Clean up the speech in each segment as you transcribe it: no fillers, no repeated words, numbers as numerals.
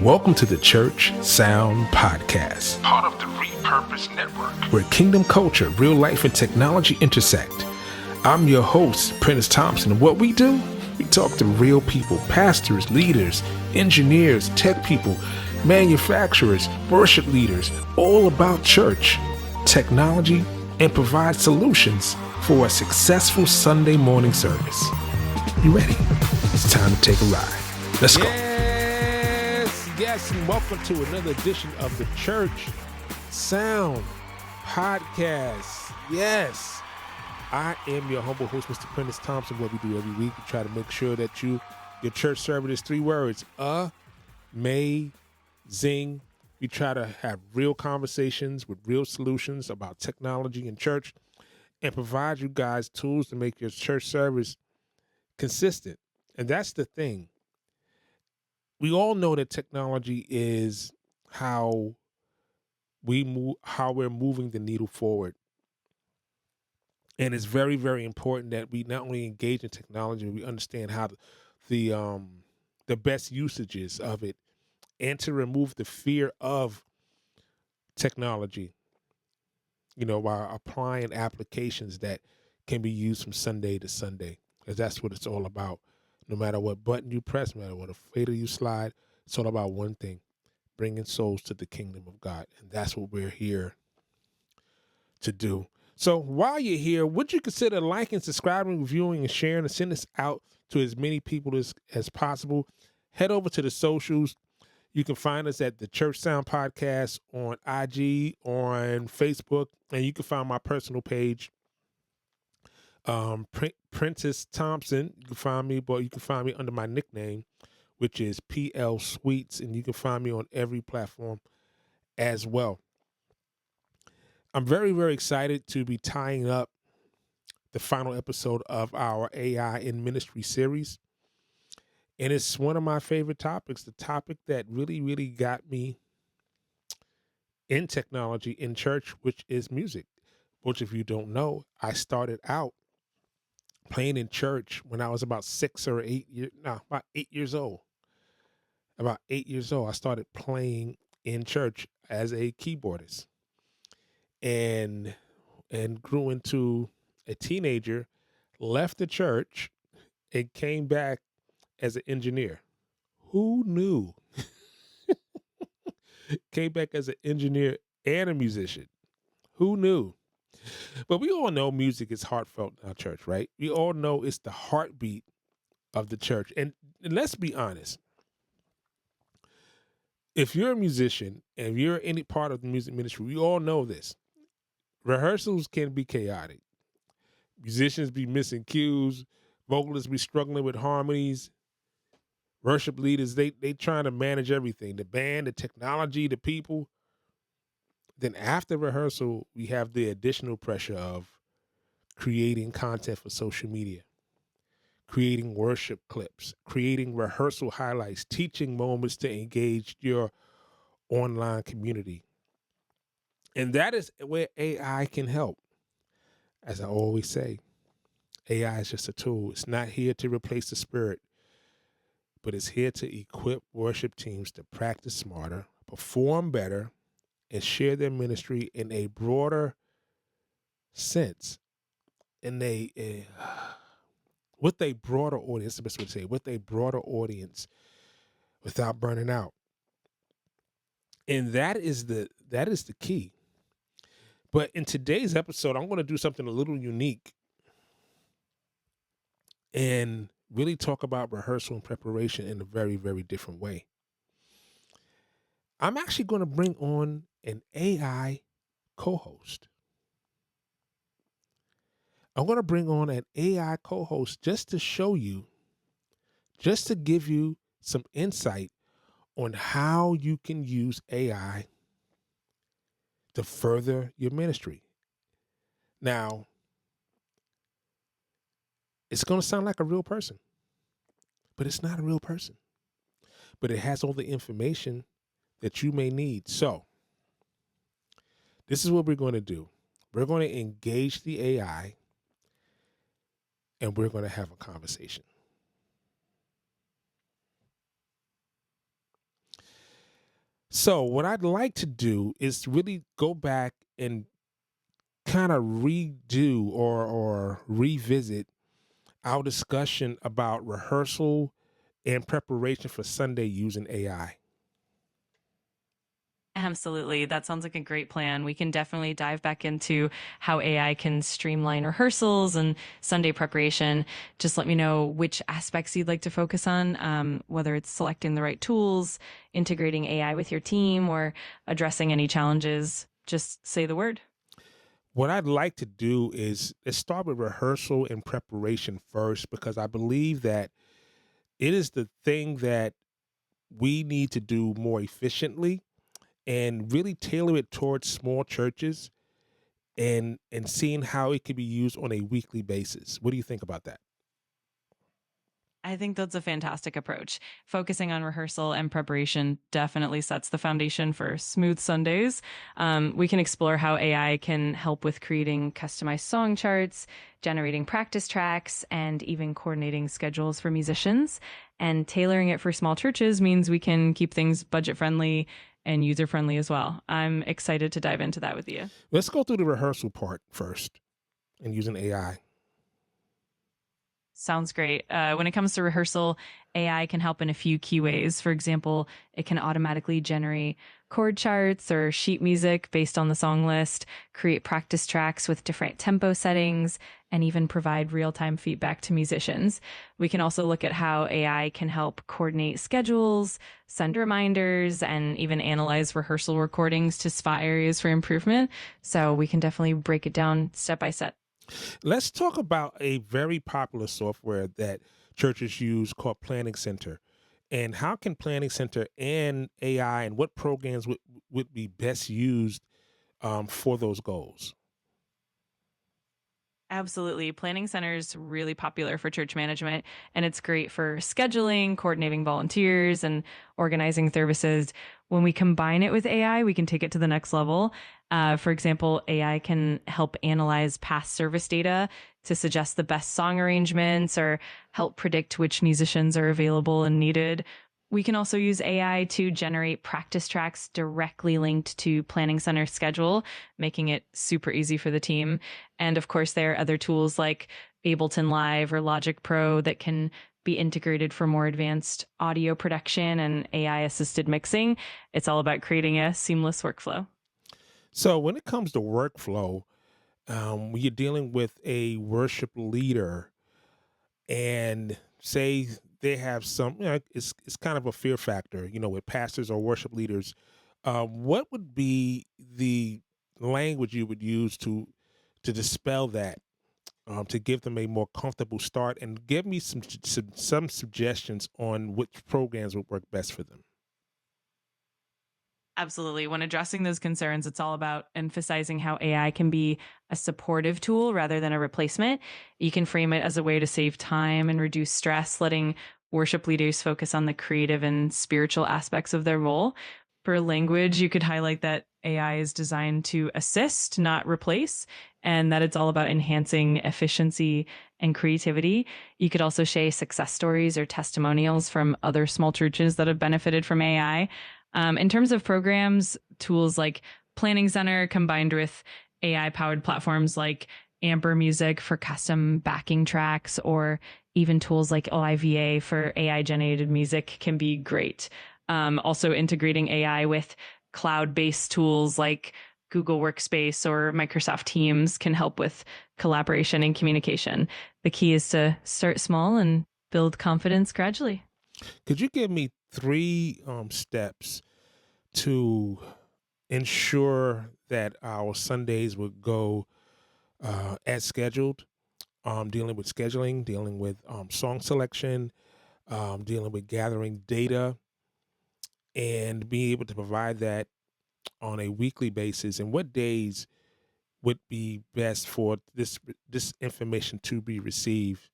Welcome to the Church Sound Podcast, part of the Repurpose Network, where kingdom culture, real life, and technology intersect. I'm your host, Prentice Thompson, and what we do, we talk to real people, pastors, leaders, engineers, tech people, manufacturers, worship leaders, all about church, technology, and provide solutions for a successful Sunday morning service. You ready? It's time to take a ride. Let's go. Yes, and welcome to another edition of the Church Sound Podcast. Yes, I am your humble host, Mr. Prentice Thompson. What we do every week, we try to make sure that your church service is 3 words: amazing. We try to have real conversations with real solutions about technology in church and provide you guys tools to make your church service consistent. And that's the thing. We all know that technology is how we're moving the needle forward. And it's very, very important that we not only engage in technology, we understand how the best usages of it, and to remove the fear of technology, while applying applications that can be used from Sunday to Sunday, because that's what it's all about. No matter what button you press, no matter what fader you slide, it's all about one thing: bringing souls to the kingdom of God. And that's what we're here to do. So while you're here, would you consider liking, subscribing, reviewing, and sharing, and send this out to as many people as possible? Head over to the socials. You can find us at the Church Sound Podcast on IG, on Facebook, and you can find my personal page, Prentice Thompson. You can find me, but you can find me under my nickname, which is PL Sweets, and you can find me on every platform as well. I'm very, very excited to be tying up the final episode of our AI in Ministry series. And it's one of my favorite topics, the topic that really, really got me in technology in church, which is music. Which, if you don't know, I started out playing in church when I was about 8 years old. About 8 years old, I started playing in church as a keyboardist, and grew into a teenager, left the church, and came back as an engineer. Who knew? Came back as an engineer and a musician. Who knew? But we all know music is heartfelt in our church, right? We all know it's the heartbeat of the church. And let's be honest. If you're a musician and you're any part of the music ministry, we all know this. Rehearsals can be chaotic. Musicians be missing cues. Vocalists be struggling with harmonies. Worship leaders, they trying to manage everything. The band, the technology, the people. Then after rehearsal, we have the additional pressure of creating content for social media, creating worship clips, creating rehearsal highlights, teaching moments to engage your online community. And that is where AI can help. As I always say, AI is just a tool. It's not here to replace the spirit, but it's here to equip worship teams to practice smarter, perform better, and share their ministry in a broader sense, with a broader audience. The best way to say it, with a broader audience, without burning out. And that is the key. But in today's episode, I'm going to do something a little unique and really talk about rehearsal and preparation in a very, very different way. I'm actually going to bring on an AI co-host. I'm going to bring on an AI co-host just to show you, just to give you some insight on how you can use AI to further your ministry. Now, it's going to sound like a real person, but it's not a real person. But it has all the information that you may need. So, this is what we're going to do. We're going to engage the AI, and we're going to have a conversation. So, what I'd like to do is really go back and kind of redo or revisit our discussion about rehearsal and preparation for Sunday using AI. Absolutely. That sounds like a great plan. We can definitely dive back into how AI can streamline rehearsals and Sunday preparation. Just let me know which aspects you'd like to focus on, whether it's selecting the right tools, integrating AI with your team, or addressing any challenges. Just say the word. What I'd like to do is let's start with rehearsal and preparation first, because I believe that it is the thing that we need to do more efficiently and really tailor it towards small churches and seeing how it can be used on a weekly basis. What do you think about that? I think that's a fantastic approach. Focusing on rehearsal and preparation definitely sets the foundation for smooth Sundays. We can explore how AI can help with creating customized song charts, generating practice tracks, and even coordinating schedules for musicians. And tailoring it for small churches means we can keep things budget friendly and user friendly as well. I'm excited to dive into that with you. Let's go through the rehearsal part first and using AI. Sounds great. When it comes to rehearsal, AI can help in a few key ways. For example, it can automatically generate chord charts or sheet music based on the song list, create practice tracks with different tempo settings, and even provide real time feedback to musicians. We can also look at how AI can help coordinate schedules, send reminders, and even analyze rehearsal recordings to spot areas for improvement. So we can definitely break it down step by step. Let's talk about a very popular software that churches use called Planning Center. And how can Planning Center and AI and what programs would be best used for those goals? Absolutely. Planning Center is really popular for church management, and it's great for scheduling, coordinating volunteers, and organizing services. When we combine it with AI, we can take it to the next level. For example, AI can help analyze past service data to suggest the best song arrangements or help predict which musicians are available and needed. We can also use AI to generate practice tracks directly linked to Planning Center schedule, making it super easy for the team. And of course, there are other tools like Ableton Live or Logic Pro that can be integrated for more advanced audio production and AI assisted mixing. It's all about creating a seamless workflow. So, when it comes to workflow, when you're dealing with a worship leader and say they have some, it's kind of a fear factor, with pastors or worship leaders. What would be the language you would use to dispel that, to give them a more comfortable start, and give me some suggestions on which programs would work best for them? Absolutely. When addressing those concerns, it's all about emphasizing how AI can be a supportive tool rather than a replacement. You can frame it as a way to save time and reduce stress, letting worship leaders focus on the creative and spiritual aspects of their role. For language, you could highlight that AI is designed to assist, not replace, and that it's all about enhancing efficiency and creativity. You could also share success stories or testimonials from other small churches that have benefited from AI. In terms of programs, tools like Planning Center combined with AI powered platforms like Amber Music for custom backing tracks, or even tools like OIVA for AI generated music can be great. Also, integrating AI with cloud based tools like Google Workspace or Microsoft Teams can help with collaboration and communication. The key is to start small and build confidence gradually. Could you give me three steps to ensure that our Sundays would go as scheduled? Dealing with scheduling, dealing with song selection, dealing with gathering data, and being able to provide that on a weekly basis. And what days would be best for this information to be received?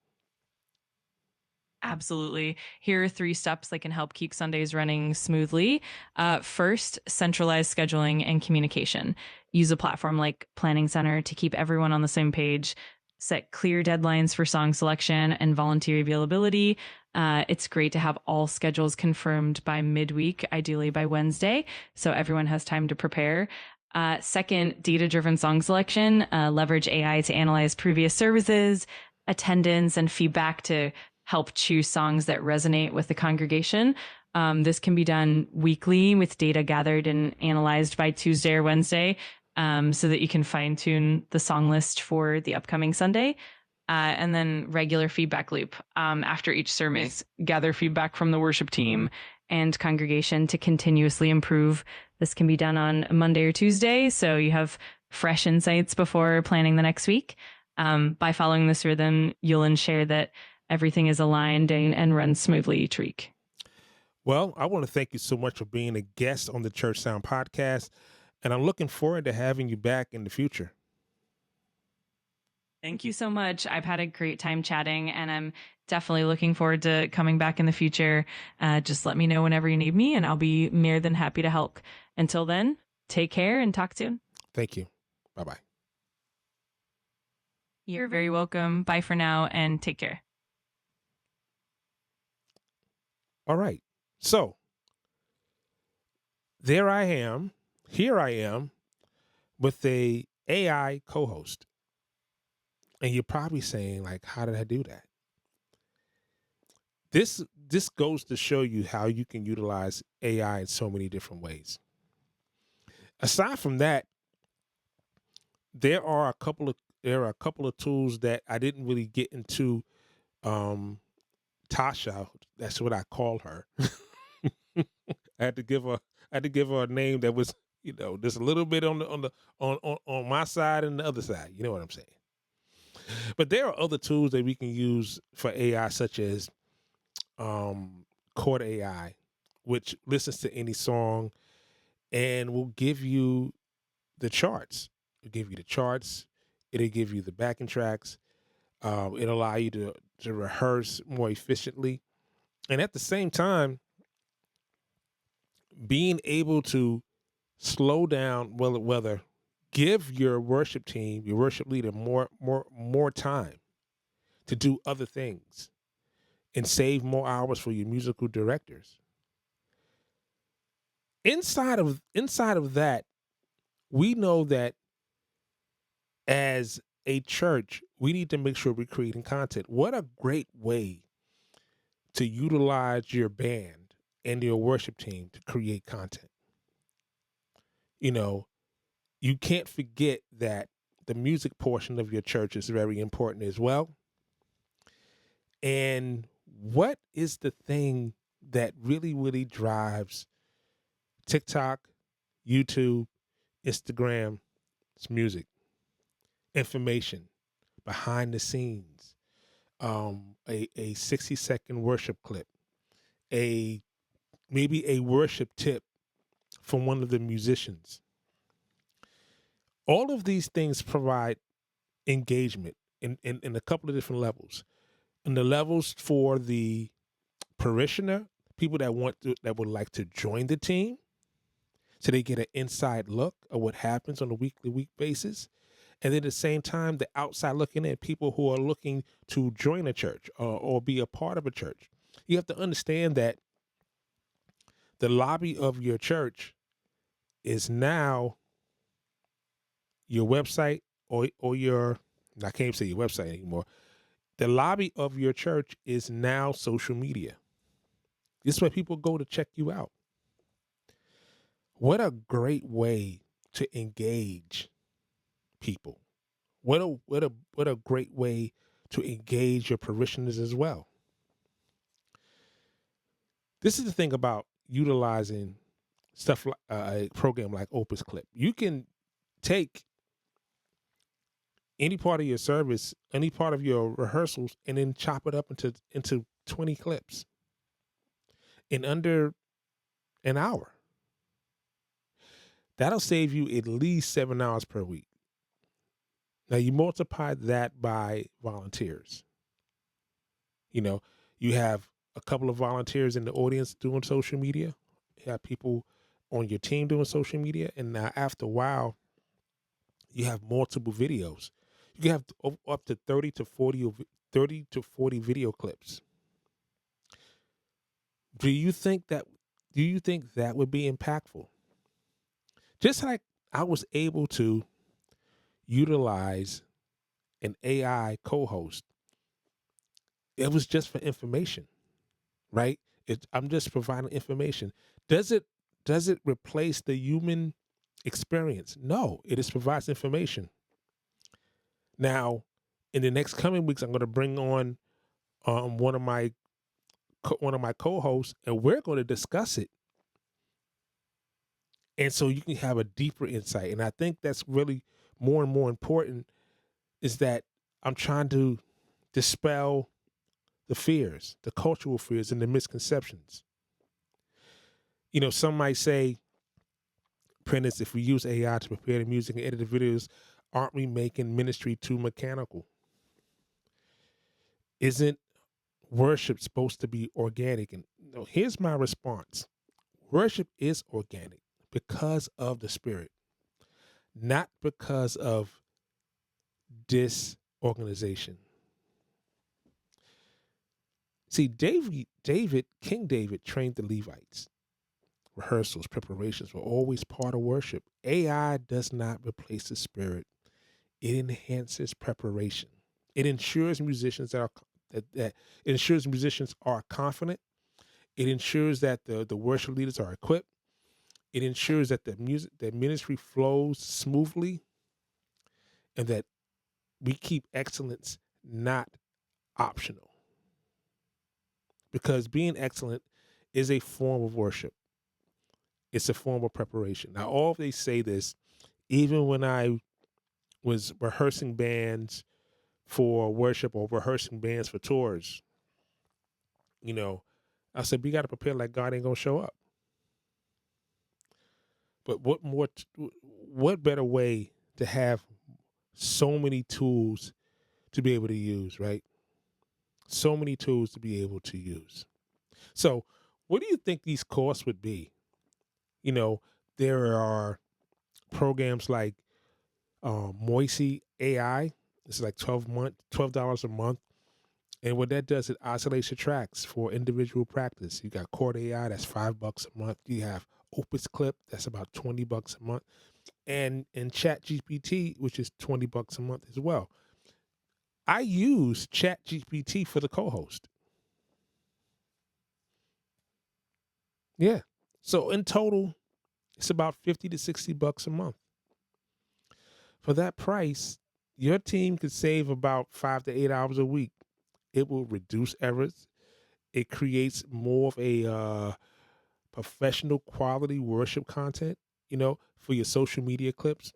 Absolutely. Here are three steps that can help keep Sundays running smoothly. First, centralized scheduling and communication. Use a platform like Planning Center to keep everyone on the same page. Set clear deadlines for song selection and volunteer availability. It's great to have all schedules confirmed by midweek, ideally by Wednesday, so everyone has time to prepare. Second, data-driven song selection. Leverage AI to analyze previous services, attendance, and feedback to help choose songs that resonate with the congregation. This can be done weekly with data gathered and analyzed by Tuesday or Wednesday, so that you can fine tune the song list for the upcoming Sunday. And then regular feedback loop after each service, gather feedback from the worship team and congregation to continuously improve. This can be done on Monday or Tuesday, so you have fresh insights before planning the next week. By following this rhythm, you'll ensure that everything is aligned and runs smoothly each week. Well, I want to thank you so much for being a guest on the Church Sound podcast, and I'm looking forward to having you back in the future. Thank you so much. I've had a great time chatting, and I'm definitely looking forward to coming back in the future. Just let me know whenever you need me, and I'll be more than happy to help. Until then, take care and talk soon. Thank you. Bye-bye. You're very welcome. Bye for now, and take care. All right. So here I am with a AI co-host. And you're probably saying, like, how did I do that? This goes to show you how you can utilize AI in so many different ways. Aside from that, there are a couple of tools that I didn't really get into. Tasha, that's what I call her. I had to give her a name that was, just a little bit on my side and the other side. You know what I'm saying? But there are other tools that we can use for AI, such as chord AI, which listens to any song and will give you the charts. It'll give you the charts. It'll give you the backing tracks. It'll allow you to rehearse more efficiently. And at the same time, being able to slow down, whether give your worship team, your worship leader more time to do other things and save more hours for your musical directors. Inside of that, we know that as a church, we need to make sure we're creating content. What a great way to utilize your band and your worship team to create content. You can't forget that the music portion of your church is very important as well. And what is the thing that really, really drives TikTok, YouTube, Instagram? It's music, information, behind the scenes, a 60-second worship clip, maybe a worship tip from one of the musicians. All of these things provide engagement in a couple of different levels. And the levels for the parishioner, people that would like to join the team, so they get an inside look of what happens on a week basis. And then at the same time, the outside looking in, people who are looking to join a church or be a part of a church. You have to understand that the lobby of your church is now your website or your, I can't even say your website anymore. The lobby of your church is now social media. This is where people go to check you out. What a great way to engage people. What a great way to engage your parishioners as well. This is the thing about utilizing stuff like a program like Opus Clip. You can take any part of your service, any part of your rehearsals, and then chop it up into 20 clips in under an hour. That'll save you at least 7 hours per week. Now you multiply that by volunteers. You have a couple of volunteers in the audience doing social media. You have people on your team doing social media. And now after a while, you have multiple videos. You can have up to 30 to 40 video clips. Do you think that would be impactful? Just like I was able to utilize an AI co-host, it was just for information, right? I'm just providing information. Does it replace the human experience? No, it just provides information. Now, in the next coming weeks, I'm going to bring on one of my co-hosts, and we're going to discuss it, and so you can have a deeper insight. And I think that's really more and more important, is that I'm trying to dispel the fears, the cultural fears, and the misconceptions. You know, some might say, Prentice, if we use AI to prepare the music and edit the videos, aren't we making ministry too mechanical? Isn't worship supposed to be organic? And here's my response. Worship is organic because of the Spirit, not because of disorganization. See, King David trained the Levites. Rehearsals, preparations were always part of worship. AI does not replace the Spirit. It enhances preparation. It ensures musicians are confident. It ensures that the worship leaders are equipped. It ensures that the ministry flows smoothly, and that we keep excellence not optional. Because being excellent is a form of worship. It's a form of preparation. Now, all they say this, even when I was rehearsing bands for worship or rehearsing bands for tours, I said, we got to prepare like God ain't going to show up. But what better way to have so many tools to be able to use, right? So many tools to be able to use. So what do you think these costs would be? There are programs like Moisey AI. It's like $12 a month. And what that does, it isolates your tracks for individual practice. You got Chord AI, that's $5 a month. You have Opus Clip, that's about $20 a month. And Chat GPT, which is $20 a month as well. I use Chat GPT for the co-host. Yeah. So in total, it's about $50 to $60 a month. For that price, your team could save about 5 to 8 hours a week. It will reduce errors. It creates more of a professional quality worship content, for your social media clips.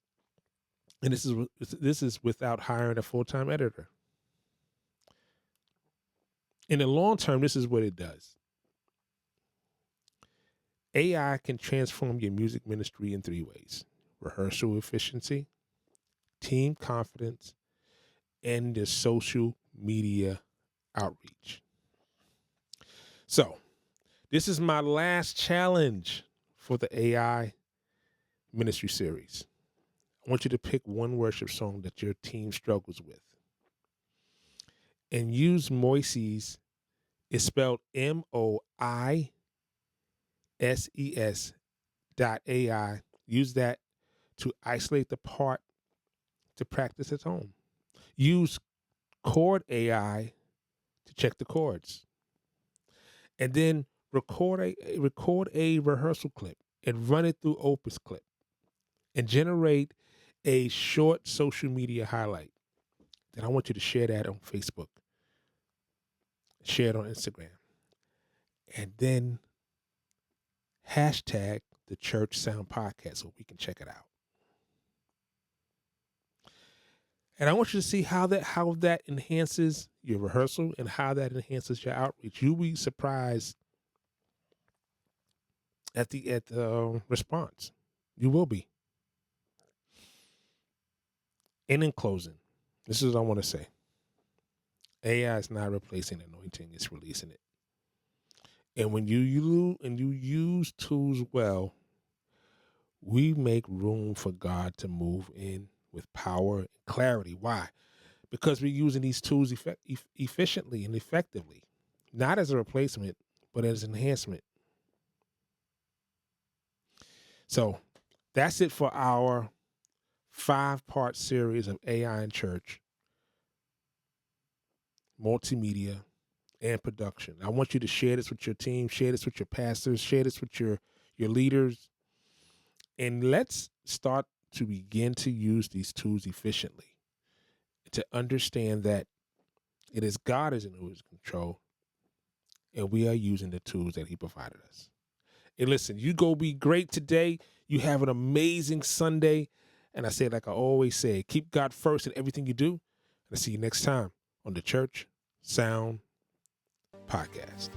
And this is without hiring a full-time editor. In the long term, this is what it does. AI can transform your music ministry in 3 ways: rehearsal efficiency, team confidence, and the social media outreach. So, this is my last challenge for the AI ministry series. I want you to pick one worship song that your team struggles with and use Moises. It's spelled MOISES.ai. Use that to isolate the part to practice at home. Use Chord AI to check the chords. And then record a rehearsal clip and run it through Opus Clip and generate a short social media highlight. Then I want you to share that on Facebook, share it on Instagram, and then hashtag the Church Sound Podcast so we can check it out. And I want you to see how that enhances your rehearsal and how that enhances your outreach. You'll be surprised at the response. You will be. And in closing, this is what I want to say. AI is not replacing anointing; it's releasing it. And when you use tools well, we make room for God to move in with power and clarity. Why? Because we're using these tools efficiently and effectively, not as a replacement, but as enhancement. So that's it for our 5-part series of AI in church, multimedia, and production. I want you to share this with your team, share this with your pastors, share this with your leaders, and let's start to begin to use these tools efficiently, to understand that it is God is in who's control, and we are using the tools that he provided us. And listen, you go be great today. You have an amazing Sunday. And I say, like I always say, keep God first in everything you do. And I'll see you next time on the Church Sound Podcast.